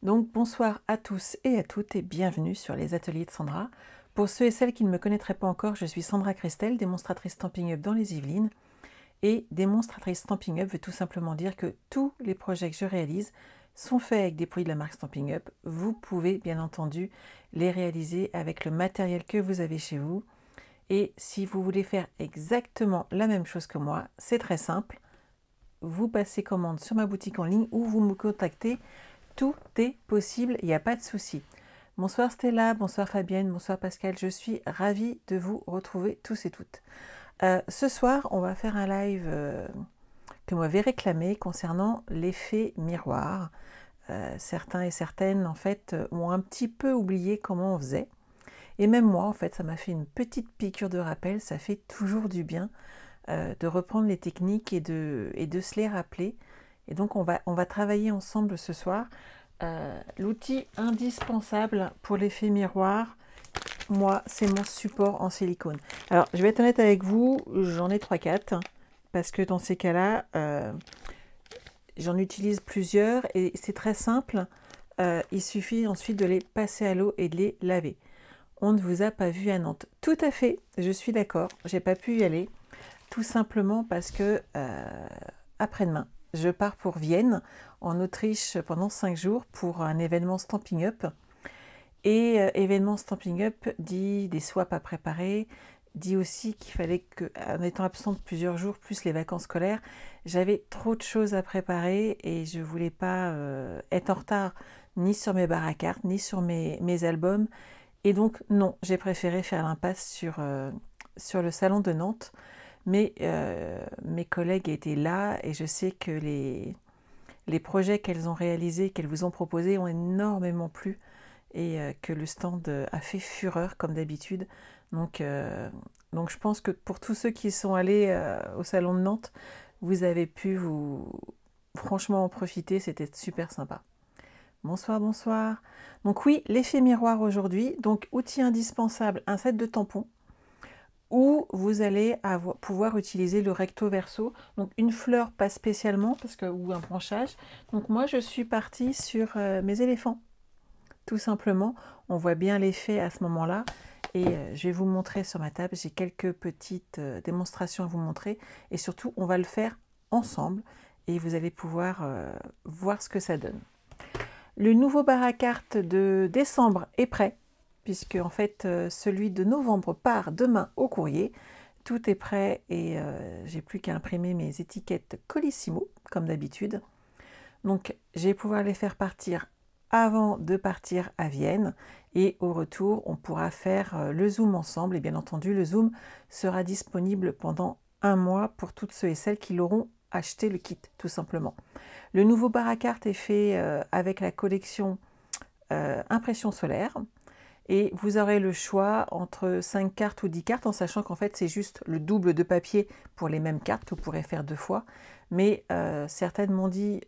Donc bonsoir à tous et à toutes et bienvenue sur les ateliers de Sandra. Pour ceux et celles qui ne me connaîtraient pas encore, je suis Sandra Christel, démonstratrice Stampin' Up dans les Yvelines. Et démonstratrice Stampin' Up veut tout simplement dire que tous les projets que je réalise sont faits avec des produits de la marque Stampin' Up. Vous pouvez bien entendu les réaliser avec le matériel que vous avez chez vous. Et si vous voulez faire exactement la même chose que moi, c'est très simple. Vous passez commande sur ma boutique en ligne ou vous me contactez. Tout est possible, il n'y a pas de souci. Bonsoir Stella, bonsoir Fabienne, bonsoir Pascal, je suis ravie de vous retrouver tous et toutes. Ce soir, on va faire un live que vous m'avez réclamé concernant l'effet miroir. Certains et certaines, en fait, ont un petit peu oublié comment on faisait. Et même moi, en fait, ça m'a fait une petite piqûre de rappel, ça fait toujours du bien de reprendre les techniques et de se les rappeler. Et donc, on va travailler ensemble ce soir. L'outil indispensable pour l'effet miroir, moi, c'est mon support en silicone. Alors, je vais être honnête avec vous, j'en ai 3-4, parce que dans ces cas-là, j'en utilise plusieurs et c'est très simple. Il suffit ensuite de les passer à l'eau et de les laver. On ne vous a pas vu à Nantes. Tout à fait, je suis d'accord, j'ai pas pu y aller, tout simplement parce que après-demain, je pars pour Vienne, en Autriche, pendant 5 jours pour un événement Stampin' Up. Et événement Stampin' Up dit des swaps à préparer, dit aussi qu'il fallait que, en étant absente plusieurs jours, plus les vacances scolaires, j'avais trop de choses à préparer et je voulais pas être en retard ni sur mes barres à cartes, ni sur mes albums. Et donc, non, j'ai préféré faire l'impasse sur le salon de Nantes. Mais mes collègues étaient là et je sais que les projets qu'elles ont réalisés, qu'elles vous ont proposés ont énormément plu et que le stand a fait fureur comme d'habitude. Donc je pense que pour tous ceux qui sont allés au salon de Nantes, vous avez pu franchement en profiter, c'était super sympa. Bonsoir, bonsoir. Donc oui, l'effet miroir aujourd'hui, donc outil indispensable, un set de tampons, où vous allez pouvoir utiliser le recto verso. Donc une fleur pas spécialement, ou un branchage. Donc moi je suis partie sur mes éléphants. Tout simplement, on voit bien l'effet à ce moment-là. Et je vais vous montrer sur ma table, j'ai quelques petites démonstrations à vous montrer. Et surtout, on va le faire ensemble et vous allez pouvoir voir ce que ça donne. Le nouveau bar à cartes de décembre est prêt, puisque en fait celui de novembre part demain au courrier. Tout est prêt et j'ai plus qu'à imprimer mes étiquettes Colissimo, comme d'habitude. Donc je vais pouvoir les faire partir avant de partir à Vienne. Et au retour, on pourra faire le Zoom ensemble. Et bien entendu, le Zoom sera disponible pendant 1 mois pour toutes ceux et celles qui l'auront acheté le kit, tout simplement. Le nouveau bar à cartes est fait avec la collection impression solaire. Et vous aurez le choix entre 5 cartes ou 10 cartes, en sachant qu'en fait, c'est juste le double de papier pour les mêmes cartes que vous pourrez faire 2 fois. Mais certaines m'ont dit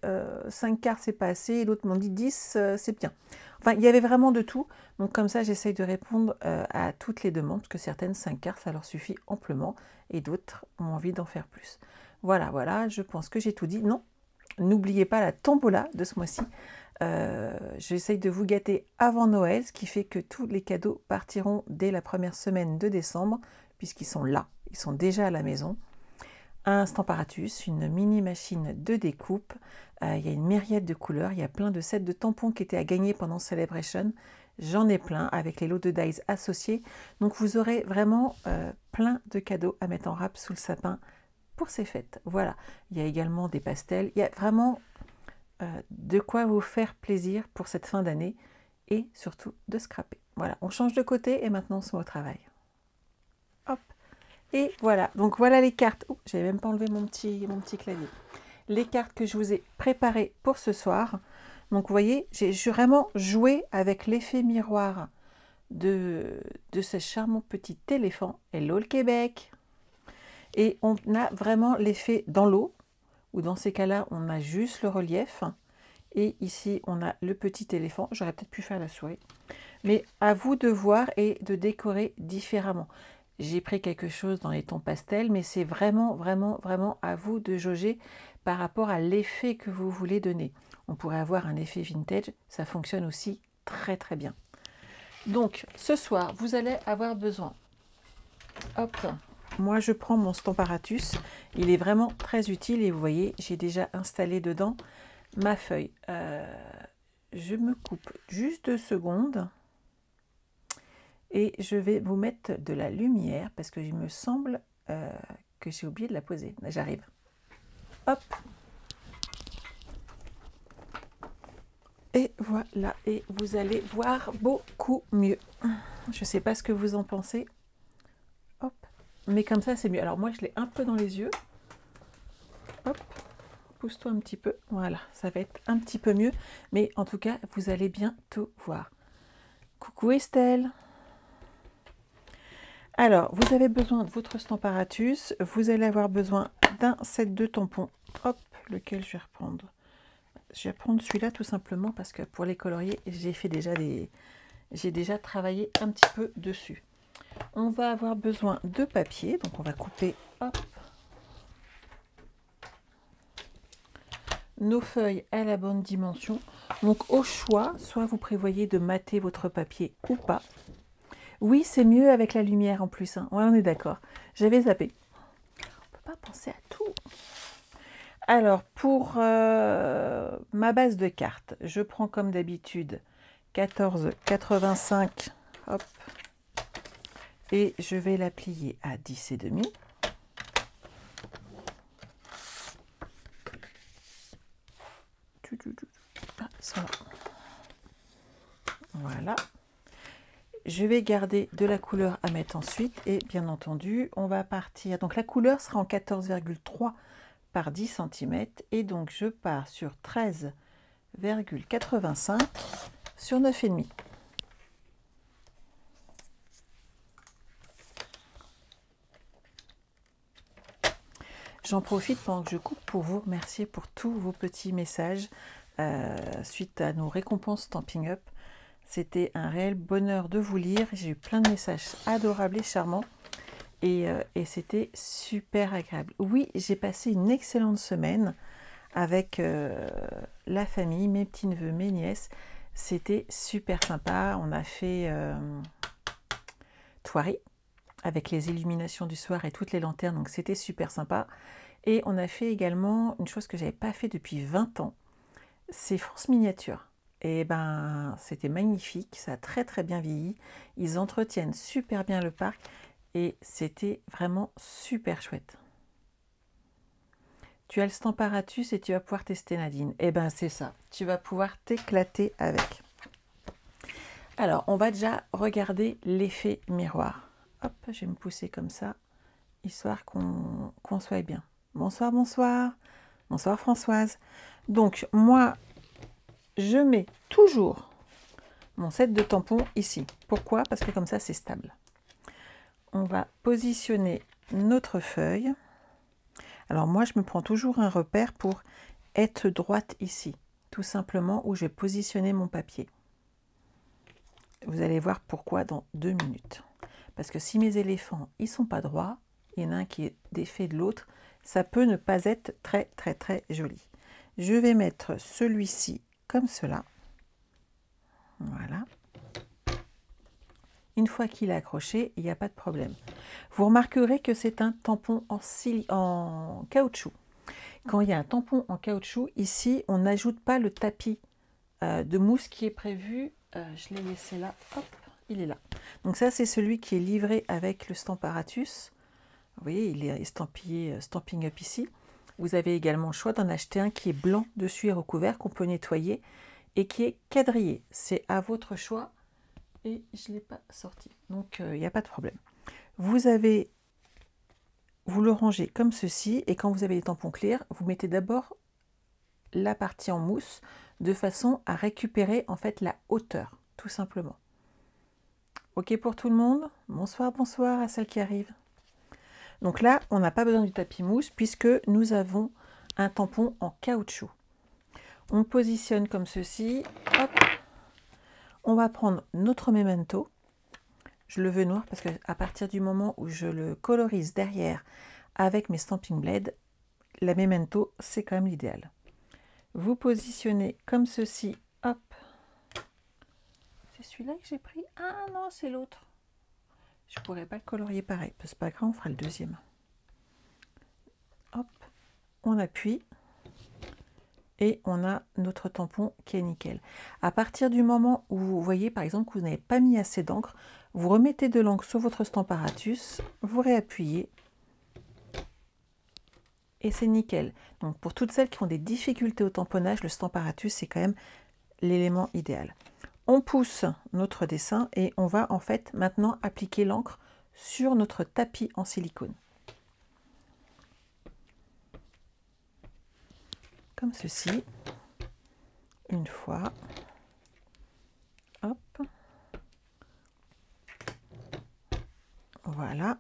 5 cartes, c'est pas assez, et d'autres m'ont dit 10, c'est bien. Enfin, il y avait vraiment de tout. Donc comme ça, j'essaye de répondre à toutes les demandes, parce que certaines 5 cartes, ça leur suffit amplement, et d'autres ont envie d'en faire plus. Voilà, voilà, je pense que j'ai tout dit. Non, n'oubliez pas la tombola de ce mois-ci. J'essaye de vous gâter avant Noël, ce qui fait que tous les cadeaux partiront dès la première semaine de décembre, puisqu'ils sont là, ils sont déjà à la maison. Un Stamparatus, une mini machine de découpe, il y a une myriade de couleurs, il y a plein de sets de tampons qui étaient à gagner pendant Celebration, j'en ai plein avec les lots de dies associés, donc vous aurez vraiment plein de cadeaux à mettre en râpe sous le sapin pour ces fêtes. Voilà, il y a également des pastels, il y a vraiment de quoi vous faire plaisir pour cette fin d'année et surtout de scraper. Voilà, on change de côté et maintenant on se met au travail. Hop, et voilà, donc voilà les cartes. Oh, j'avais même pas enlevé mon petit clavier. Les cartes que je vous ai préparées pour ce soir. Donc vous voyez, j'ai vraiment joué avec l'effet miroir de ce charmant petit éléphant. Hello le Québec! Et on a vraiment l'effet dans l'eau, ou dans ces cas-là, on a juste le relief. Et ici, on a le petit éléphant. J'aurais peut-être pu faire la souris. Mais à vous de voir et de décorer différemment. J'ai pris quelque chose dans les tons pastels, mais c'est vraiment, vraiment, vraiment à vous de jauger par rapport à l'effet que vous voulez donner. on pourrait avoir un effet vintage, ça fonctionne aussi très très bien. Donc ce soir, vous allez avoir besoin, hop, moi je prends mon Stamparatus, il est vraiment très utile et vous voyez, j'ai déjà installé dedans ma feuille. Je me coupe juste 2 secondes et je vais vous mettre de la lumière parce que il me semble que j'ai oublié de la poser. J'arrive. Hop. Et voilà, et vous allez voir beaucoup mieux. Je ne sais pas ce que vous en pensez. Hop. Mais comme ça, c'est mieux. Alors moi, je l'ai un peu dans les yeux. Hop. Pousse-toi un petit peu. Voilà, ça va être un petit peu mieux. Mais en tout cas, vous allez bien tout voir. Coucou Estelle. Alors, vous avez besoin de votre Stamparatus. Vous allez avoir besoin d'un set de tampons. Hop, lequel je vais reprendre. Je vais prendre celui-là tout simplement parce que pour les colorier, j'ai déjà travaillé un petit peu dessus. On va avoir besoin de papier, donc on va couper hop, nos feuilles à la bonne dimension. Donc au choix, soit vous prévoyez de mater votre papier ou pas. Oui, c'est mieux avec la lumière en plus. Hein. Ouais, on est d'accord. J'avais zappé. On ne peut pas penser à tout. Alors, pour ma base de cartes, je prends comme d'habitude 14,85. Hop. Et je vais la plier à 10,5. Voilà. Je vais garder de la couleur à mettre ensuite. Et bien entendu, on va partir. Donc la couleur sera en 14,3 par 10 cm. Et donc je pars sur 13,85 sur 9,5. J'en profite pendant que je coupe pour vous remercier pour tous vos petits messages suite à nos récompenses Stampin' Up. C'était un réel bonheur de vous lire. J'ai eu plein de messages adorables et charmants et c'était super agréable. Oui, j'ai passé une excellente semaine avec la famille, mes petits-neveux, mes nièces. C'était super sympa. On a fait Thoiry avec les illuminations du soir et toutes les lanternes, donc c'était super sympa. Et on a fait également une chose que j'avais pas fait depuis 20 ans, c'est France Miniature. Et ben c'était magnifique, ça a très très bien vieilli, ils entretiennent super bien le parc et c'était vraiment super chouette. Tu as le Stamparatus et tu vas pouvoir tester Nadine. Et ben c'est ça, tu vas pouvoir t'éclater avec. Alors on va déjà regarder l'effet miroir. Hop, je vais me pousser comme ça, histoire qu'on soit bien. Bonsoir, bonsoir. Bonsoir Françoise. Donc moi, je mets toujours mon set de tampons ici. Pourquoi? Parce que comme ça, c'est stable. On va positionner notre feuille. Alors moi, je me prends toujours un repère pour être droite ici. Tout simplement où je vais positionner mon papier. Vous allez voir pourquoi dans 2 minutes. Parce que si mes éléphants, ils sont pas droits, il y en a un qui est défait de l'autre, ça peut ne pas être très très très joli. Je vais mettre celui-ci comme cela. Voilà. Une fois qu'il est accroché, il n'y a pas de problème. Vous remarquerez que c'est un tampon en caoutchouc. Quand il y a un tampon en caoutchouc, ici, on n'ajoute pas le tapis de mousse qui est prévu. Je l'ai laissé là. Hop, il est là. Donc ça, c'est celui qui est livré avec le Stamparatus. Vous voyez, il est estampillé Stampin' Up ici. Vous avez également le choix d'en acheter un qui est blanc dessus et recouvert, qu'on peut nettoyer, et qui est quadrillé. C'est à votre choix. Et je ne l'ai pas sorti. Donc, il n'y a pas de problème. Vous le rangez comme ceci. Et quand vous avez les tampons clairs, vous mettez d'abord la partie en mousse de façon à récupérer en fait la hauteur, tout simplement. OK pour tout le monde? Bonsoir, bonsoir à celles qui arrivent. Donc là, on n'a pas besoin du tapis mousse puisque nous avons un tampon en caoutchouc. On positionne comme ceci. Hop. On va prendre notre memento. Je le veux noir parce qu'à partir du moment où je le colorise derrière avec mes Stampin' Blade, la memento, c'est quand même l'idéal. Vous positionnez comme ceci, hop. C'est celui-là que j'ai pris? Ah non, c'est l'autre. Je ne pourrais pas le colorier pareil. C'est pas grave, on fera le deuxième. Hop, on appuie. Et on a notre tampon qui est nickel. À partir du moment où vous voyez par exemple que vous n'avez pas mis assez d'encre, vous remettez de l'encre sur votre Stamparatus, vous réappuyez et c'est nickel. Donc pour toutes celles qui ont des difficultés au tamponnage, le Stamparatus c'est quand même l'élément idéal. On pousse notre dessin et on va en fait maintenant appliquer l'encre sur notre tapis en silicone. Comme ceci. Une fois. Hop. Voilà.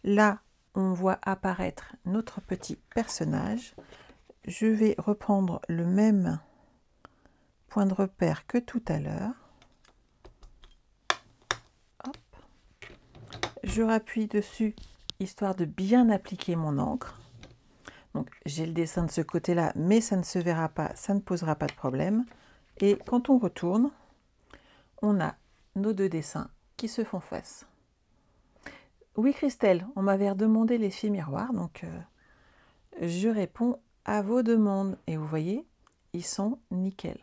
Là, on voit apparaître notre petit personnage. Je vais reprendre le même point de repère que tout à l'heure. Je rappuie dessus, histoire de bien appliquer mon encre. Donc, j'ai le dessin de ce côté-là, mais ça ne se verra pas, ça ne posera pas de problème. Et quand on retourne, on a nos deux dessins qui se font face. Oui, Christelle, on m'avait redemandé l'effet miroir, donc je réponds à vos demandes. Et vous voyez, ils sont nickel.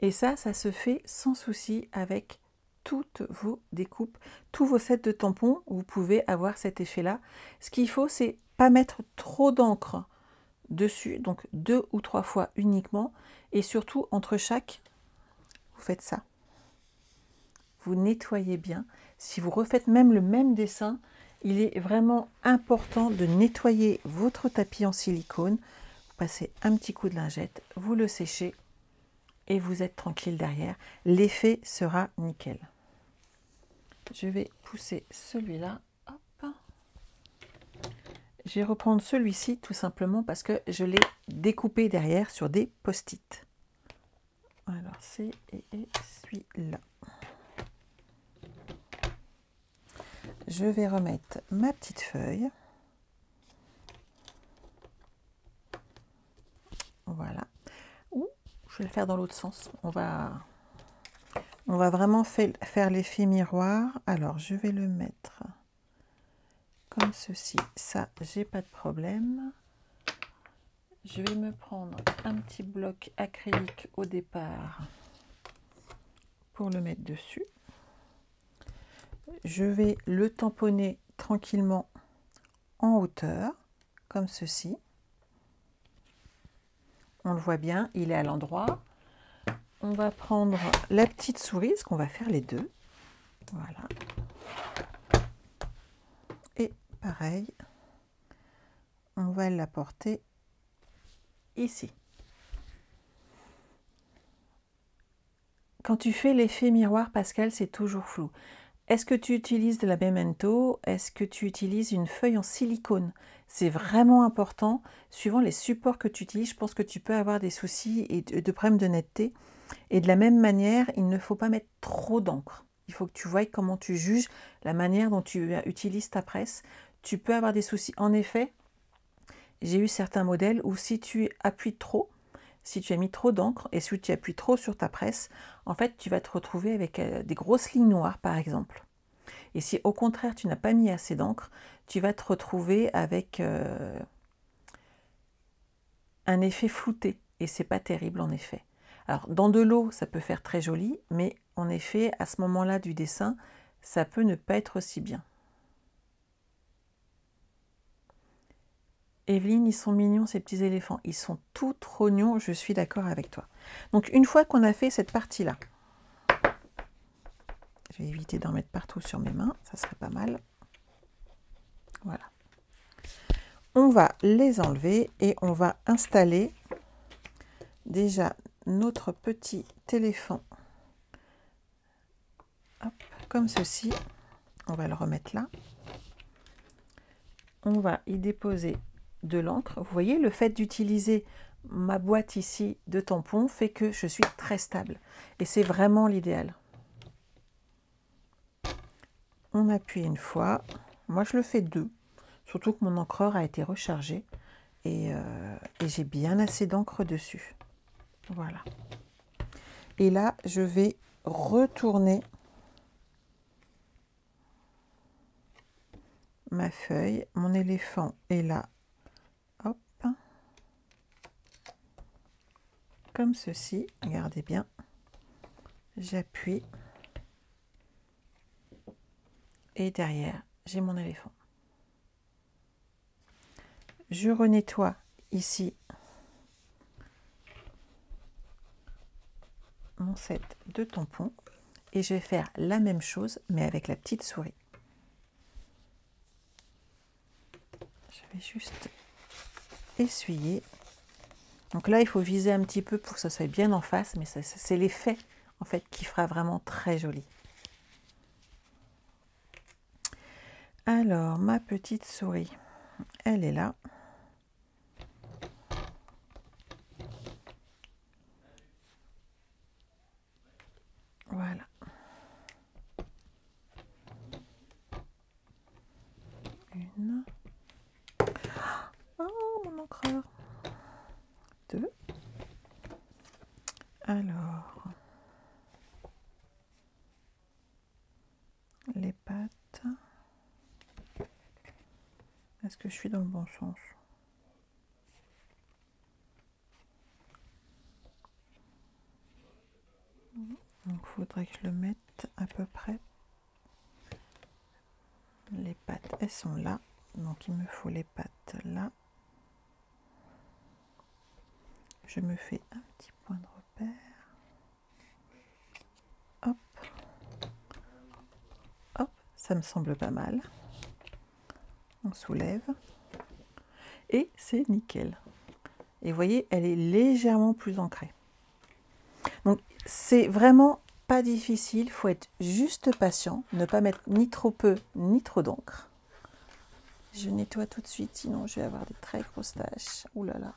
Et ça se fait sans souci avec toutes vos découpes, tous vos sets de tampons, vous pouvez avoir cet effet-là. Ce qu'il faut, c'est pas mettre trop d'encre dessus, donc 2 ou 3 fois uniquement, et surtout entre chaque, vous faites ça. Vous nettoyez bien. Si vous refaites même le même dessin, il est vraiment important de nettoyer votre tapis en silicone. Vous passez un petit coup de lingette, vous le séchez et vous êtes tranquille derrière. L'effet sera nickel. Je vais pousser celui-là. Je vais reprendre celui-ci tout simplement parce que je l'ai découpé derrière sur des post-it. Alors c'est celui-là. Je vais remettre ma petite feuille. Voilà. Ou je vais le faire dans l'autre sens. On va vraiment faire l'effet miroir. Alors je vais le mettre comme ceci. Ça, j'ai pas de problème. Je vais me prendre un petit bloc acrylique au départ pour le mettre dessus. Je vais le tamponner tranquillement en hauteur, comme ceci. On le voit bien, il est à l'endroit. On va prendre la petite souris, parce qu'on va faire les deux. Voilà. Et pareil, on va la porter ici. Quand tu fais l'effet miroir, Pascal, c'est toujours flou. Est-ce que tu utilises de la Memento? Est-ce que tu utilises une feuille en silicone? C'est vraiment important. Suivant les supports que tu utilises, je pense que tu peux avoir des soucis et de problèmes de netteté. Et de la même manière, il ne faut pas mettre trop d'encre. Il faut que tu voies comment tu juges la manière dont tu utilises ta presse. Tu peux avoir des soucis. En effet, j'ai eu certains modèles où si tu appuies trop, si tu as mis trop d'encre et si tu appuies trop sur ta presse, en fait, tu vas te retrouver avec des grosses lignes noires, par exemple. Et si au contraire, tu n'as pas mis assez d'encre, tu vas te retrouver avec un effet flouté. Et c'est pas terrible, en effet. Alors, dans de l'eau, ça peut faire très joli, mais en effet, à ce moment-là du dessin, ça peut ne pas être aussi bien. Evelyne, ils sont mignons ces petits éléphants. Ils sont tout trognons, je suis d'accord avec toi. Donc, une fois qu'on a fait cette partie-là, je vais éviter d'en mettre partout sur mes mains, ça serait pas mal. Voilà. On va les enlever et on va installer déjà notre petit éléphant. Hop, comme ceci. On va le remettre là. On va y déposer de l'encre. Vous voyez, le fait d'utiliser ma boîte ici de tampons fait que je suis très stable. Et c'est vraiment l'idéal. On appuie une fois. Moi, je le fais deux. Surtout que mon encreur a été rechargé et j'ai bien assez d'encre dessus. Voilà. Et là, je vais retourner ma feuille. Mon éléphant est là. Hop. Comme ceci. Regardez bien. J'appuie. Et derrière, j'ai mon éléphant. Je renettoie ici mon set de tampons et je vais faire la même chose mais avec la petite souris. Je vais juste essuyer. Donc là, il faut viser un petit peu pour que ça soit bien en face, mais c'est l'effet en fait qui fera vraiment très joli. Alors, ma petite souris, elle est là. Voilà. Une. Oh, mon encreur. Deux. Alors, les pattes. Est-ce que je suis dans le bon sens? Donc, il faudrait que je le mette à peu près. Les pattes, elles sont là. Donc, il me faut les pattes là. Je me fais un petit point de repère. Hop. Hop, ça me semble pas mal. On soulève. Et c'est nickel. Et vous voyez, elle est légèrement plus ancrée. Donc, c'est vraiment pas difficile. Il faut être juste patient. Ne pas mettre ni trop peu, ni trop d'encre. Je nettoie tout de suite, sinon je vais avoir des très grosses taches. Ouh là là.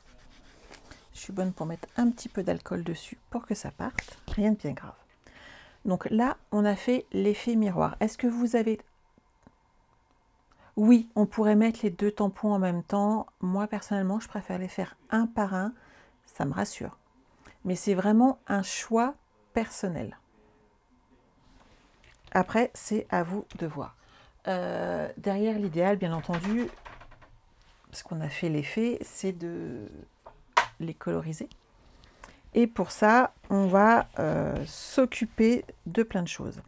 Je suis bonne pour mettre un petit peu d'alcool dessus pour que ça parte. Rien de bien grave. Donc là, on a fait l'effet miroir. Est-ce que vous avez... Oui, on pourrait mettre les deux tampons en même temps. Moi, personnellement, je préfère les faire un par un. Ça me rassure. Mais c'est vraiment un choix personnel. Après, c'est à vous de voir. Derrière, l'idéal, bien entendu, parce qu'on a fait l'effet, c'est de les coloriser. Et pour ça, on va s'occuper de plein de choses.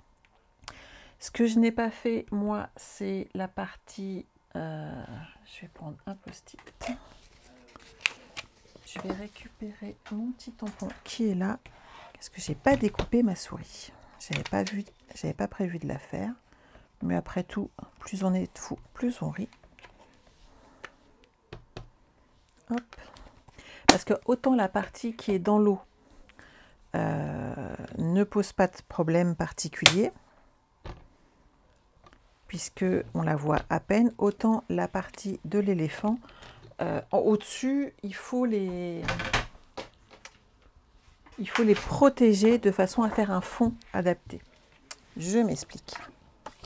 Ce que je n'ai pas fait, moi, c'est la partie... je vais prendre un post-it. Je vais récupérer mon petit tampon qui est là. Parce que j'ai pas découpé ma souris. J'avais pas prévu de la faire. Mais après tout, plus on est fou, plus on rit. Hop. Parce que autant la partie qui est dans l'eau ne pose pas de problème particulier, puisque on la voit à peine, autant la partie de l'éléphant, au-dessus, il faut les protéger de façon à faire un fond adapté. Je m'explique.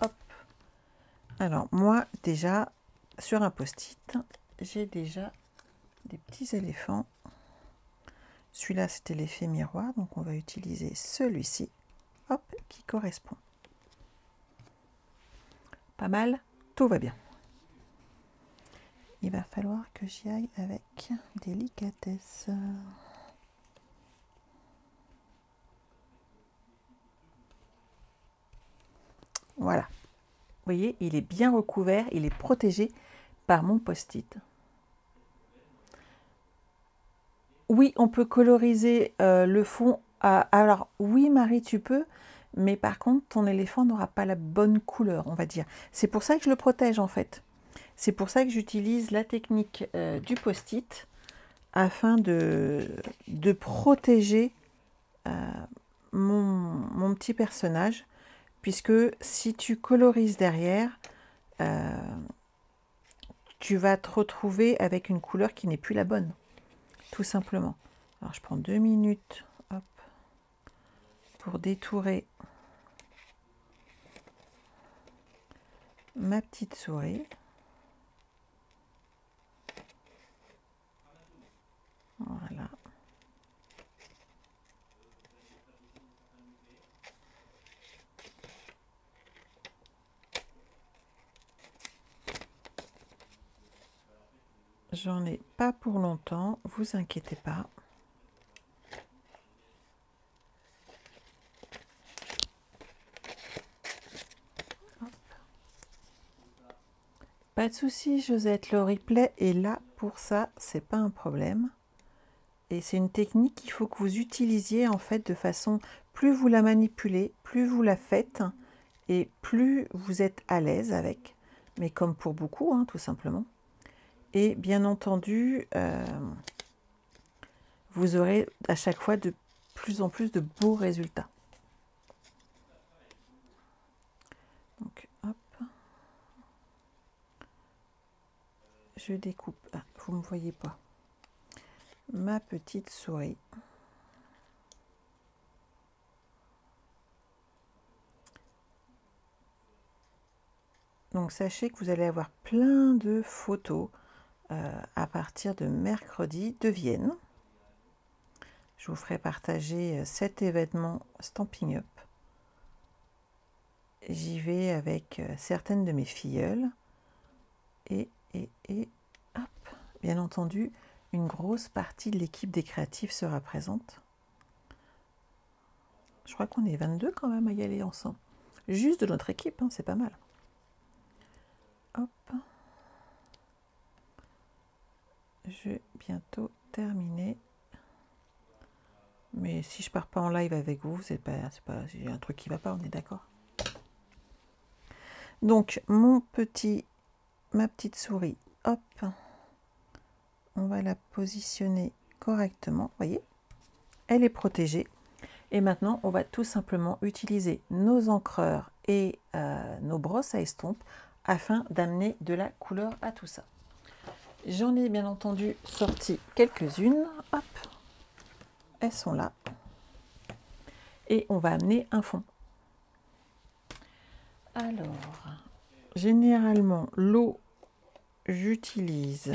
Hop. Alors moi déjà, sur un post-it, j'ai déjà des petits éléphants. Celui-là, c'était l'effet miroir, donc on va utiliser celui-ci, hop, qui correspond. Pas mal, tout va bien. Il va falloir que j'y aille avec délicatesse. Voilà. Vous voyez, il est bien recouvert, il est protégé par mon post-it. Oui, on peut coloriser le fond. Alors, oui, Marie, tu peux, mais par contre, ton éléphant n'aura pas la bonne couleur, on va dire. C'est pour ça que je le protège, en fait. C'est pour ça que j'utilise la technique du post-it afin de protéger mon petit personnage, puisque si tu colorises derrière, tu vas te retrouver avec une couleur qui n'est plus la bonne, tout simplement. Alors je prends 2 minutes, hop, pour détourer ma petite souris. J'en ai pas pour longtemps, vous inquiétez pas. Pas de souci, Josette, le replay est là pour ça, c'est pas un problème. Et c'est une technique qu'il faut que vous utilisiez en fait de façon, plus vous la manipulez, plus vous la faites et plus vous êtes à l'aise avec, mais comme pour beaucoup, hein, tout simplement. Et bien entendu, vous aurez à chaque fois de plus en plus de beaux résultats. Donc, hop. Je découpe. Ah, vous ne me voyez pas. Ma petite souris. Donc, sachez que vous allez avoir plein de photos à partir de mercredi de Vienne. Je vous ferai partager cet événement Stampin' Up. J'y vais avec certaines de mes filleules. Et hop, bien entendu, une grosse partie de l'équipe des créatifs sera présente. Je crois qu'on est 22 quand même à y aller ensemble. Juste de notre équipe, hein, c'est pas mal. Hop. Je vais bientôt terminer. Mais si je pars pas en live avec vous, c'est pas, j'ai un truc qui va pas, on est d'accord. Donc ma petite souris, hop, on va la positionner correctement. Vous voyez, elle est protégée. Et maintenant, on va tout simplement utiliser nos encreurs et nos brosses à estompe afin d'amener de la couleur à tout ça. J'en ai bien entendu sorti quelques-unes. Hop, elles sont là. Et on va amener un fond. Alors, généralement, l'eau, j'utilise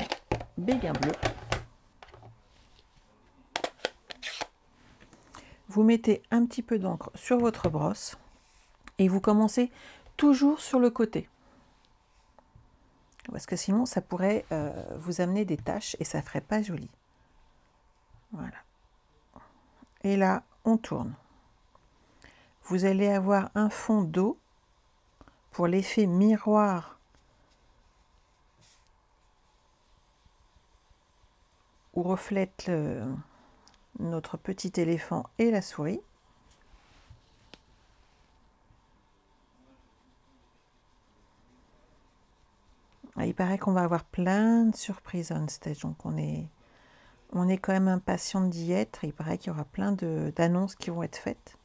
Béguin bleu. Vous mettez un petit peu d'encre sur votre brosse et vous commencez toujours sur le côté. Parce que sinon, ça pourrait vous amener des taches et ça ne ferait pas joli. Voilà. Et là, on tourne. Vous allez avoir un fond d'eau pour l'effet miroir où reflète notre petit éléphant et la souris. Il paraît qu'on va avoir plein de surprises on stage, donc on est quand même impatient d'y être. Il paraît qu'il y aura plein d'annonces qui vont être faites.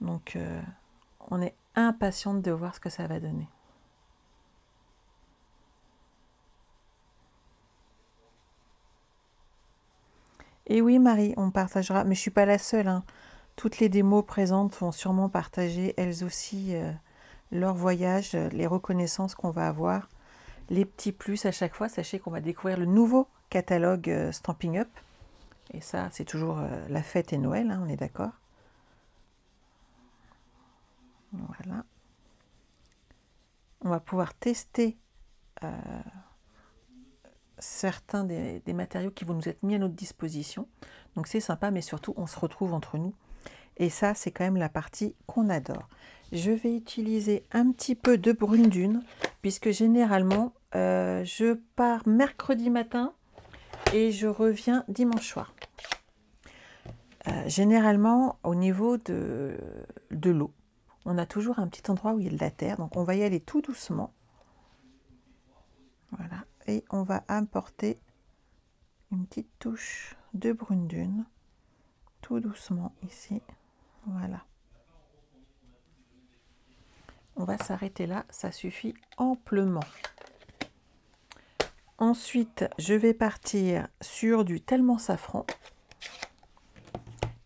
Donc on est impatiente de voir ce que ça va donner. Et oui Marie, on partagera, mais je ne suis pas la seule, hein. Toutes les démos présentes vont sûrement partager elles aussi leur voyage, les reconnaissances qu'on va avoir, les petits plus à chaque fois. Sachez qu'on va découvrir le nouveau catalogue Stampin' Up. Et ça, c'est toujours la fête et Noël, hein, on est d'accord. Voilà. On va pouvoir tester certains des matériaux qui vont nous être mis à notre disposition. Donc c'est sympa, mais surtout, on se retrouve entre nous. Et ça, c'est quand même la partie qu'on adore. Je vais utiliser un petit peu de brune dune, puisque généralement, je pars mercredi matin et je reviens dimanche soir. Généralement, au niveau de l'eau, on a toujours un petit endroit où il y a de la terre, donc on va y aller tout doucement. Voilà, et on va apporter une petite touche de brune dune, tout doucement ici. Voilà. On va s'arrêter là, ça suffit amplement. Ensuite, je vais partir sur du tellement safran.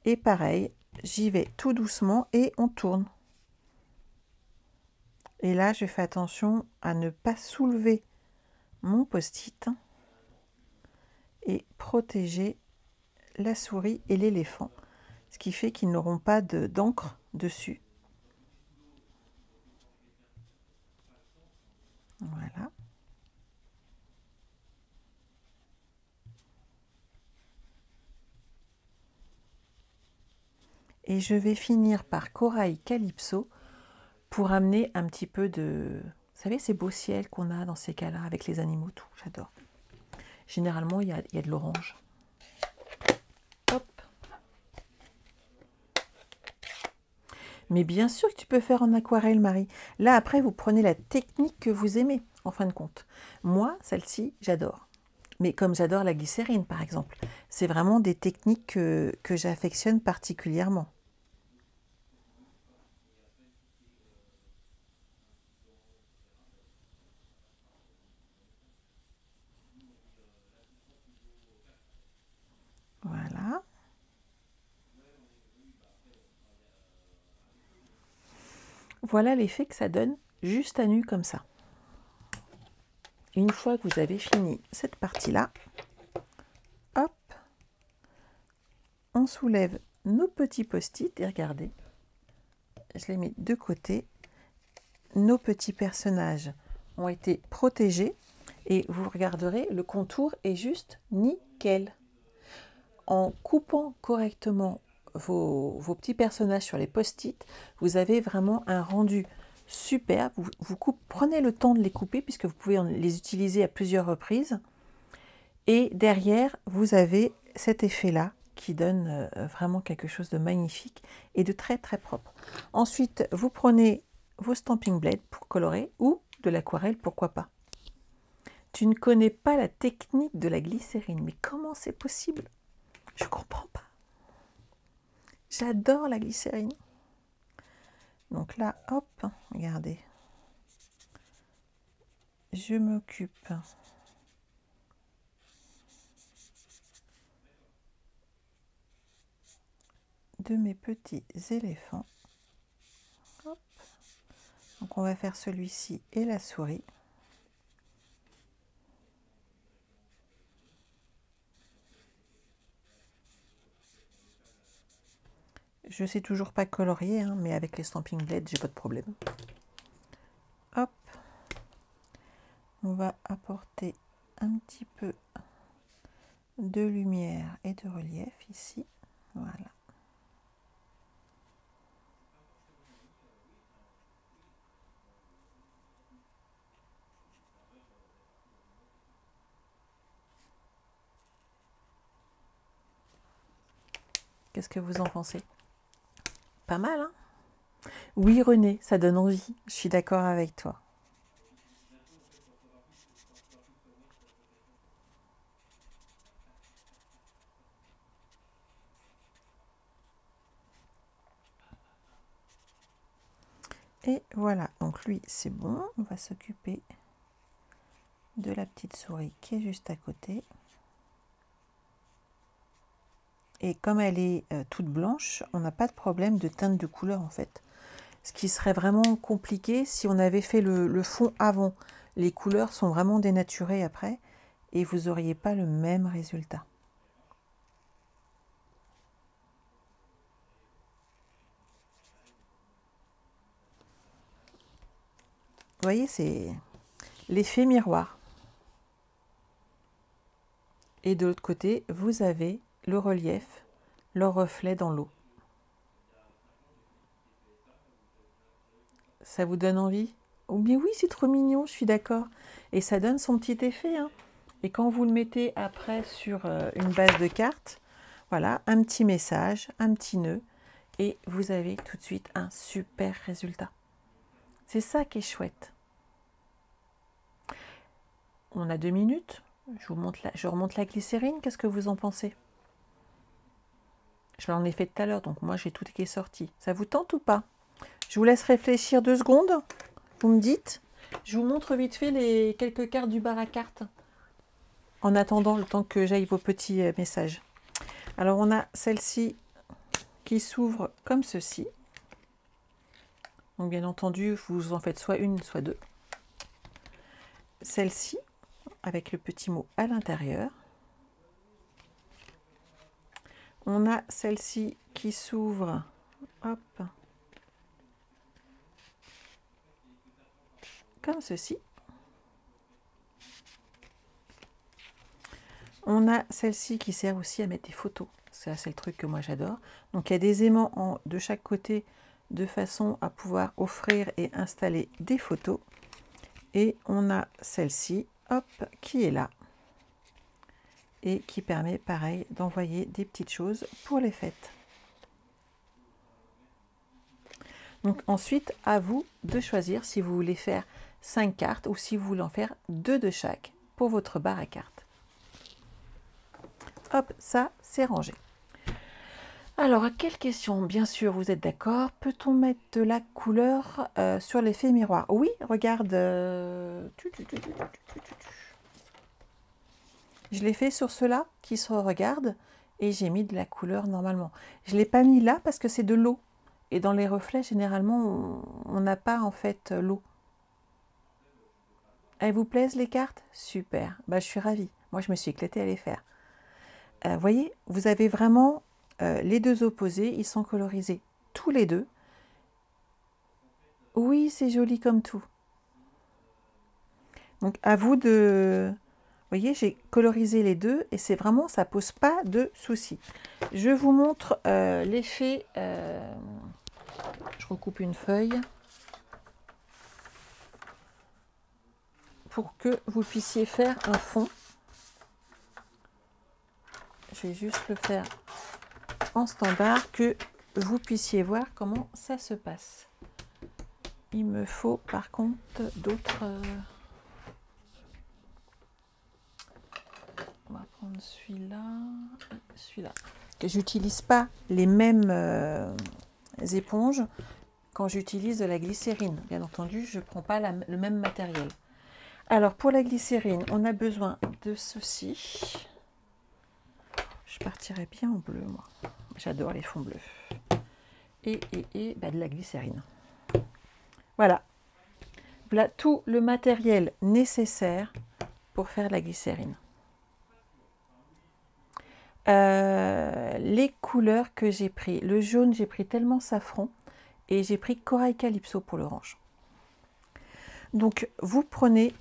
Et pareil, j'y vais tout doucement et on tourne. Et là, je fais attention à ne pas soulever mon post-it et protéger la souris et l'éléphant, ce qui fait qu'ils n'auront pas d'encre dessus. Voilà. Et je vais finir par Corail Calypso pour amener un petit peu de... Vous savez, ces beaux ciels qu'on a dans ces cas-là, avec les animaux, tout, j'adore. Généralement, il y a de l'orange. Hop. Mais bien sûr que tu peux faire en aquarelle, Marie. Là, après, vous prenez la technique que vous aimez, en fin de compte. Moi, celle-ci, j'adore. Mais comme j'adore la glycérine, par exemple. C'est vraiment des techniques que j'affectionne particulièrement. Voilà. Voilà l'effet que ça donne juste à nu comme ça. Une fois que vous avez fini cette partie-là, hop, on soulève nos petits post-it et regardez, je les mets de côté. Nos petits personnages ont été protégés et vous regarderez, le contour est juste nickel. En coupant correctement vos petits personnages sur les post-it, vous avez vraiment un rendu super. Prenez le temps de les couper puisque vous pouvez les utiliser à plusieurs reprises. Et derrière, vous avez cet effet-là qui donne vraiment quelque chose de magnifique et de très très propre. Ensuite, vous prenez vos stamping blades pour colorer ou de l'aquarelle, pourquoi pas. Tu ne connais pas la technique de la glycérine, mais comment c'est possible? Je ne comprends pas. J'adore la glycérine. Donc là, hop, regardez. Je m'occupe de mes petits éléphants. Hop. Donc on va faire celui-ci et la souris. Je ne sais toujours pas colorier, hein, mais avec les stamping blades, j'ai pas de problème. Hop. On va apporter un petit peu de lumière et de relief ici. Voilà. Qu'est-ce que vous en pensez? Pas mal, hein? Oui, René, ça donne envie. Je suis d'accord avec toi. Et voilà, donc lui, c'est bon. On va s'occuper de la petite souris qui est juste à côté. Et comme elle est toute blanche, on n'a pas de problème de teinte de couleur en fait. Ce qui serait vraiment compliqué si on avait fait le fond avant. Les couleurs sont vraiment dénaturées après et vous n'auriez pas le même résultat. Vous voyez, c'est l'effet miroir. Et de l'autre côté, vous avez le relief, le reflet dans l'eau. Ça vous donne envie? Oh bien oui, c'est trop mignon, je suis d'accord. Et ça donne son petit effet, hein. Et quand vous le mettez après sur une base de cartes, voilà, un petit message, un petit nœud, et vous avez tout de suite un super résultat. C'est ça qui est chouette. On a 2 minutes. Je remonte la glycérine. Qu'est-ce que vous en pensez? Je l'en ai fait tout à l'heure, donc moi j'ai tout qui est sorti. Ça vous tente ou pas? Je vous laisse réfléchir 2 secondes. Vous me dites. Je vous montre vite fait les quelques cartes du bar à cartes. En attendant, le temps que j'aille vos petits messages. Alors on a celle-ci qui s'ouvre comme ceci. Donc bien entendu, vous en faites soit une, soit deux. Celle-ci, avec le petit mot à l'intérieur. On a celle-ci qui s'ouvre, hop, comme ceci. On a celle-ci qui sert aussi à mettre des photos. Ça, c'est le truc que moi j'adore. Donc il y a des aimants de chaque côté de façon à pouvoir offrir et installer des photos. Et on a celle-ci, hop, qui est là. Et qui permet, pareil, d'envoyer des petites choses pour les fêtes. Donc ensuite, à vous de choisir si vous voulez faire 5 cartes ou si vous voulez en faire 2 de chaque pour votre barre à cartes. Hop, ça, c'est rangé. Alors, à quelle question? Bien sûr, vous êtes d'accord. Peut-on mettre de la couleur sur l'effet miroir? Oui, regarde. Je l'ai fait sur ceux-là qui se regardent et j'ai mis de la couleur normalement. Je ne l'ai pas mis là parce que c'est de l'eau. Et dans les reflets, généralement, on n'a pas en fait l'eau. Elles vous plaisent les cartes? Super. Bah, je suis ravie. Moi, je me suis éclatée à les faire. Vous voyez, vous avez vraiment les deux opposés. Ils sont colorisés tous les deux. Oui, c'est joli comme tout. Donc, à vous de... Vous voyez, j'ai colorisé les deux et c'est vraiment, ça pose pas de soucis. Je vous montre l'effet. Je recoupe une feuille pour que vous puissiez faire un fond. Je vais juste le faire en standard, que vous puissiez voir comment ça se passe. Il me faut par contre d'autres... On va prendre celui-là, celui-là. Que j'utilise pas les mêmes éponges quand j'utilise de la glycérine. Bien entendu, je ne prends pas le même matériel. Alors pour la glycérine, on a besoin de ceci. Je partirais bien en bleu, moi. J'adore les fonds bleus. Et de la glycérine. Voilà. Voilà tout le matériel nécessaire pour faire la glycérine. Les couleurs que j'ai pris. Le jaune, j'ai pris tellement safran. Et j'ai pris corail calypso pour l'orange. Donc, vous prenez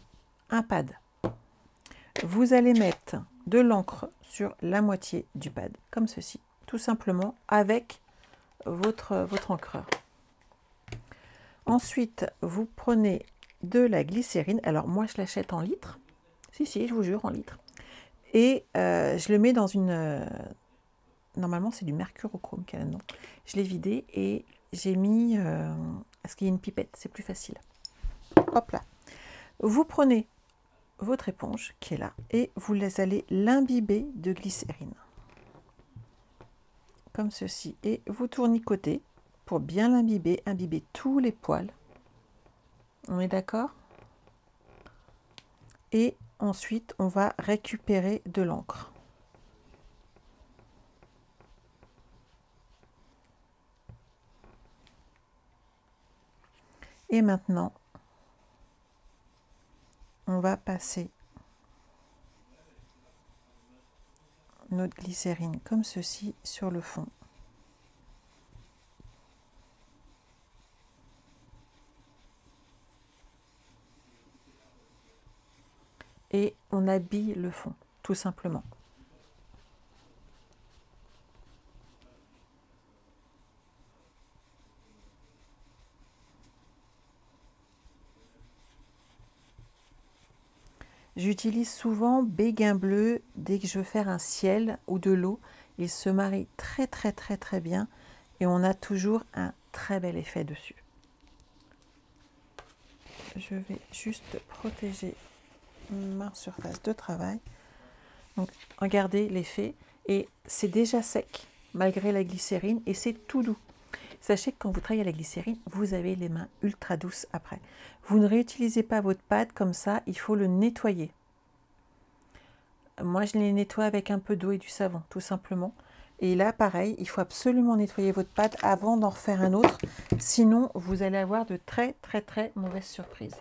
un pad. Vous allez mettre de l'encre sur la moitié du pad, comme ceci. Tout simplement avec votre encreur. Ensuite, vous prenez de la glycérine. Alors, moi, je l'achète en litres. Si, je vous jure, en litres. Et je le mets dans une... normalement, c'est du mercurochrome qu'il y a là-dedans. Je l'ai vidé et j'ai mis... parce qu'il y a une pipette, c'est plus facile. Hop là. Vous prenez votre éponge qui est là et vous allez l'imbiber de glycérine. Comme ceci. Et vous tournicotez pour bien l'imbiber, imbiber tous les poils. On est d'accord? Et ensuite, on va récupérer de l'encre. Et maintenant, on va passer notre glycérine comme ceci sur le fond. Et on habille le fond, tout simplement. J'utilise souvent béguin bleu dès que je veux faire un ciel ou de l'eau. Il se marie très bien et on a toujours un très bel effet dessus. Je vais juste protéger ma surface de travail. Donc regardez l'effet et c'est déjà sec malgré la glycérine et c'est tout doux. Sachez que quand vous travaillez à la glycérine, vous avez les mains ultra douces après. Vous ne réutilisez pas votre pad comme ça, il faut le nettoyer. Moi, je les nettoie avec un peu d'eau et du savon, tout simplement. Et là, pareil, il faut absolument nettoyer votre pad avant d'en refaire un autre. Sinon, vous allez avoir de très mauvaises surprises.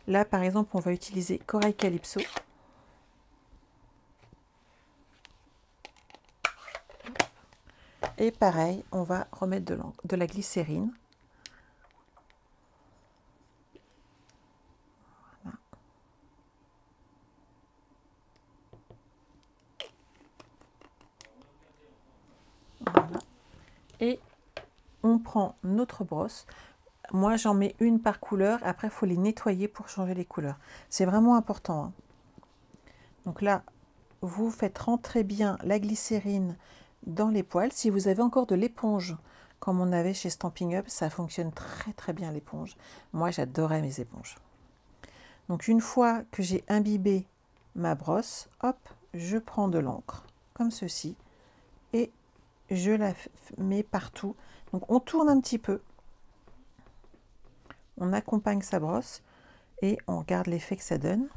Là, par exemple, on va utiliser corail calypso. Et pareil, on va remettre de la glycérine. Voilà. Et on prend notre brosse. Moi, j'en mets une par couleur. Après, il faut les nettoyer pour changer les couleurs. C'est vraiment important, hein. Donc là, vous faites rentrer bien la glycérine dans les poils. Si vous avez encore de l'éponge, comme on avait chez Stampin' Up, ça fonctionne très très bien l'éponge. Moi, j'adorais mes éponges. Donc une fois que j'ai imbibé ma brosse, hop, je prends de l'encre, comme ceci, et je la mets partout. Donc on tourne un petit peu, on accompagne sa brosse, et on regarde l'effet que ça donne.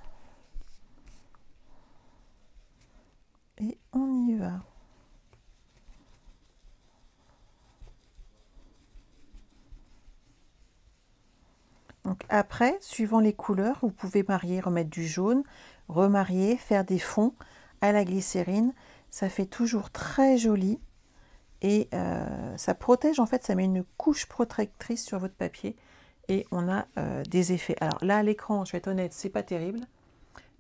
Et on y va. Donc après, suivant les couleurs, vous pouvez marier, remettre du jaune, remarier, faire des fonds à la glycérine. Ça fait toujours très joli et ça protège, en fait, ça met une couche protectrice sur votre papier et on a des effets. Alors là, à l'écran, je vais être honnête, c'est pas terrible,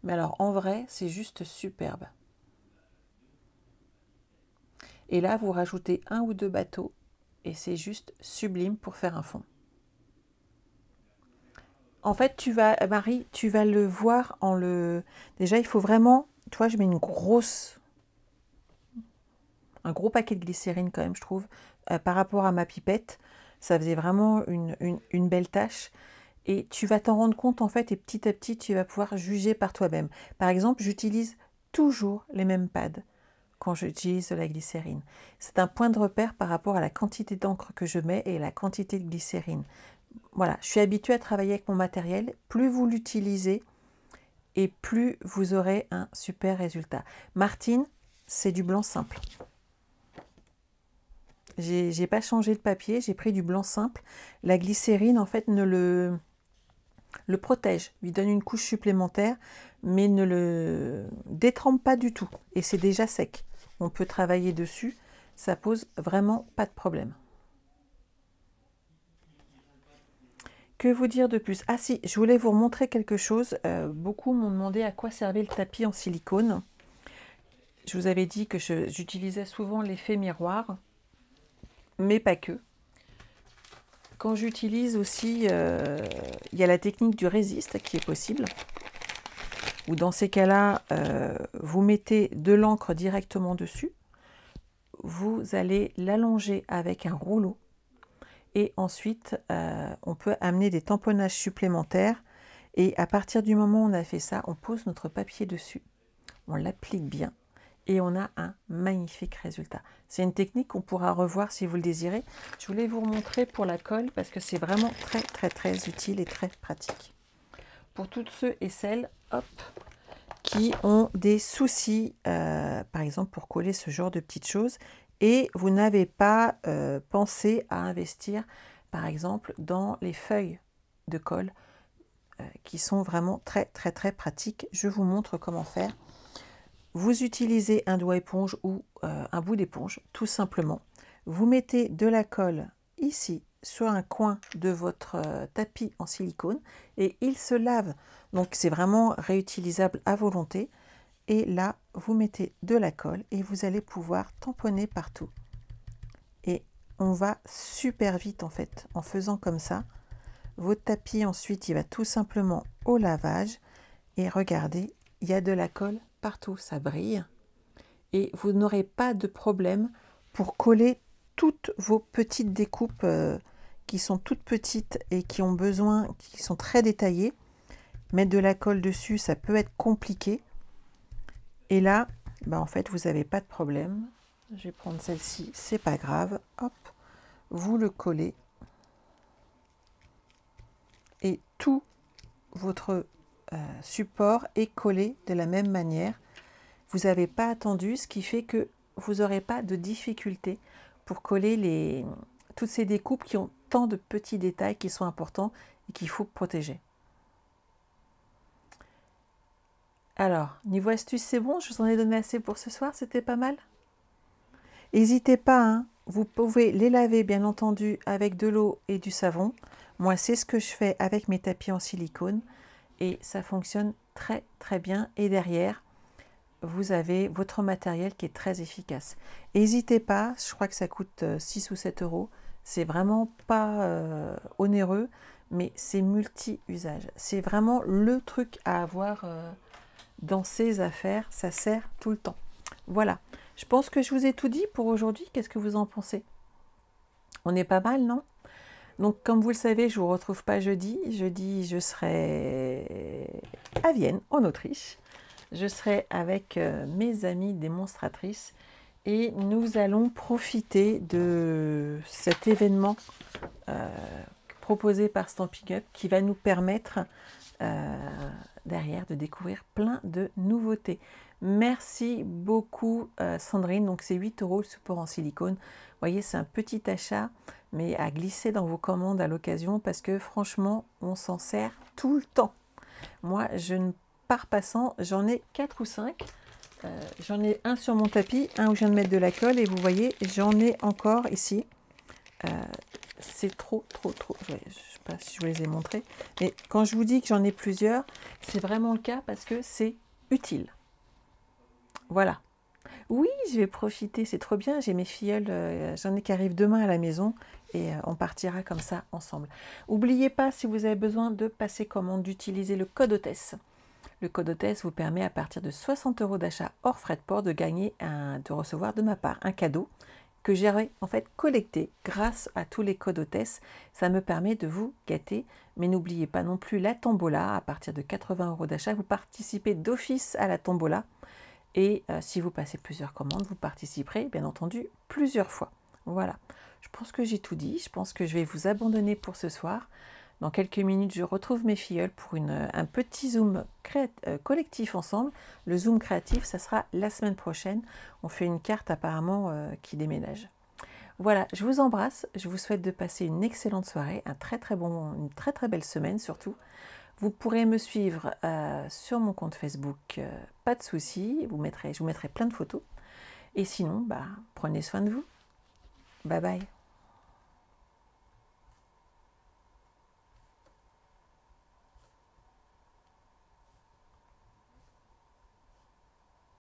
mais alors en vrai, c'est juste superbe. Et là, vous rajoutez 1 ou 2 bateaux et c'est juste sublime pour faire un fond. En fait, Marie, tu vas le voir en le... Déjà, il faut vraiment... Tu vois, je mets un gros paquet de glycérine quand même, je trouve. Par rapport à ma pipette, ça faisait vraiment une belle tâche. Et tu vas t'en rendre compte, en fait, et petit à petit, tu vas pouvoir juger par toi-même. Par exemple, j'utilise toujours les mêmes pads quand j'utilise de la glycérine. C'est un point de repère par rapport à la quantité d'encre que je mets et la quantité de glycérine. Voilà, je suis habituée à travailler avec mon matériel. Plus vous l'utilisez et plus vous aurez un super résultat. Martine, c'est du blanc simple. J'ai pas changé de papier, j'ai pris du blanc simple. La glycérine, en fait, ne le protège, lui donne une couche supplémentaire, mais ne le détrempe pas du tout. Et c'est déjà sec. On peut travailler dessus, ça pose vraiment pas de problème. Que vous dire de plus? Ah si, je voulais vous montrer quelque chose. Beaucoup m'ont demandé à quoi servait le tapis en silicone. Je vous avais dit que j'utilisais souvent l'effet miroir, mais pas que. Quand j'utilise aussi, il y a la technique du résiste qui est possible. Ou dans ces cas-là, vous mettez de l'encre directement dessus. Vous allez l'allonger avec un rouleau. Et ensuite, on peut amener des tamponnages supplémentaires. Et à partir du moment où on a fait ça, on pose notre papier dessus. On l'applique bien. Et on a un magnifique résultat. C'est une technique qu'on pourra revoir si vous le désirez. Je voulais vous montrer pour la colle parce que c'est vraiment très, très, très utile et très pratique. Pour toutes ceux et celles, hop, qui ont des soucis, par exemple, pour coller ce genre de petites choses, et vous n'avez pas pensé à investir, par exemple, dans les feuilles de colle qui sont vraiment très, très, très pratiques. Je vous montre comment faire. Vous utilisez un doigt éponge ou un bout d'éponge, tout simplement. Vous mettez de la colle ici, sur un coin de votre tapis en silicone, et il se lave. Donc, c'est vraiment réutilisable à volonté. Et là, vous mettez de la colle et vous allez pouvoir tamponner partout. Et on va super vite, en fait, en faisant comme ça. Votre tapis, ensuite, il va tout simplement au lavage. Et regardez, il y a de la colle partout, ça brille. Et vous n'aurez pas de problème pour coller toutes vos petites découpes qui sont toutes petites et qui ont besoin, qui sont très détaillées. Mettre de la colle dessus, ça peut être compliqué. Et là, bah en fait, vous n'avez pas de problème. Je vais prendre celle-ci, c'est pas grave. Hop, vous le collez. Et tout votre support est collé de la même manière. Vous n'avez pas attendu, ce qui fait que vous n'aurez pas de difficulté pour coller toutes ces découpes qui ont tant de petits détails qui sont importants et qu'il faut protéger. Alors, niveau astuce, c'est bon? Je vous en ai donné assez pour ce soir, c'était pas mal? N'hésitez pas, hein, vous pouvez les laver bien entendu avec de l'eau et du savon. Moi, c'est ce que je fais avec mes tapis en silicone et ça fonctionne très très bien. Et derrière, vous avez votre matériel qui est très efficace. N'hésitez pas, je crois que ça coûte 6 ou 7 euros. C'est vraiment pas onéreux, mais c'est multi-usage. C'est vraiment le truc à avoir dans ses affaires. Ça sert tout le temps. Voilà. Je pense que je vous ai tout dit pour aujourd'hui. Qu'est-ce que vous en pensez? On est pas mal, non? Donc, comme vous le savez, je ne vous retrouve pas jeudi. Jeudi, je serai à Vienne, en Autriche. Je serai avec mes amies démonstratrices et nous allons profiter de cet événement proposé par Stampin' Up qui va nous permettre derrière de découvrir plein de nouveautés. Merci beaucoup Sandrine, donc c'est 8 euros le support en silicone. Vous voyez, c'est un petit achat, mais à glisser dans vos commandes à l'occasion parce que franchement, on s'en sert tout le temps. Moi, je ne pars pas sans, j'en ai 4 ou 5. J'en ai un sur mon tapis, un où je viens de mettre de la colle et vous voyez, j'en ai encore ici. C'est trop. Je ne sais pas si je vous les ai montrés, mais quand je vous dis que j'en ai plusieurs, c'est vraiment le cas parce que c'est utile. Voilà. Oui, je vais profiter, c'est trop bien. J'ai mes filleuls, j'en ai qui arrivent demain à la maison et on partira comme ça ensemble. N'oubliez pas, si vous avez besoin de passer commande, d'utiliser le code hôtesse. Le code hôtesse vous permet à partir de 60 euros d'achat hors frais de port de gagner, de recevoir de ma part un cadeau que j'aurai en fait collecté grâce à tous les codes hôtesse. Ça me permet de vous gâter, mais n'oubliez pas non plus la tombola. À partir de 80 euros d'achat, vous participez d'office à la tombola. Et si vous passez plusieurs commandes, vous participerez bien entendu plusieurs fois. Voilà, je pense que j'ai tout dit. Je pense que je vais vous abandonner pour ce soir. Dans quelques minutes, je retrouve mes filleuls pour un petit zoom collectif ensemble. Le zoom créatif, ça sera la semaine prochaine. On fait une carte apparemment qui déménage. Voilà, je vous embrasse. Je vous souhaite de passer une excellente soirée, une très belle semaine surtout. Vous pourrez me suivre sur mon compte Facebook, pas de souci. Je vous mettrai plein de photos. Et sinon, prenez soin de vous. Bye bye.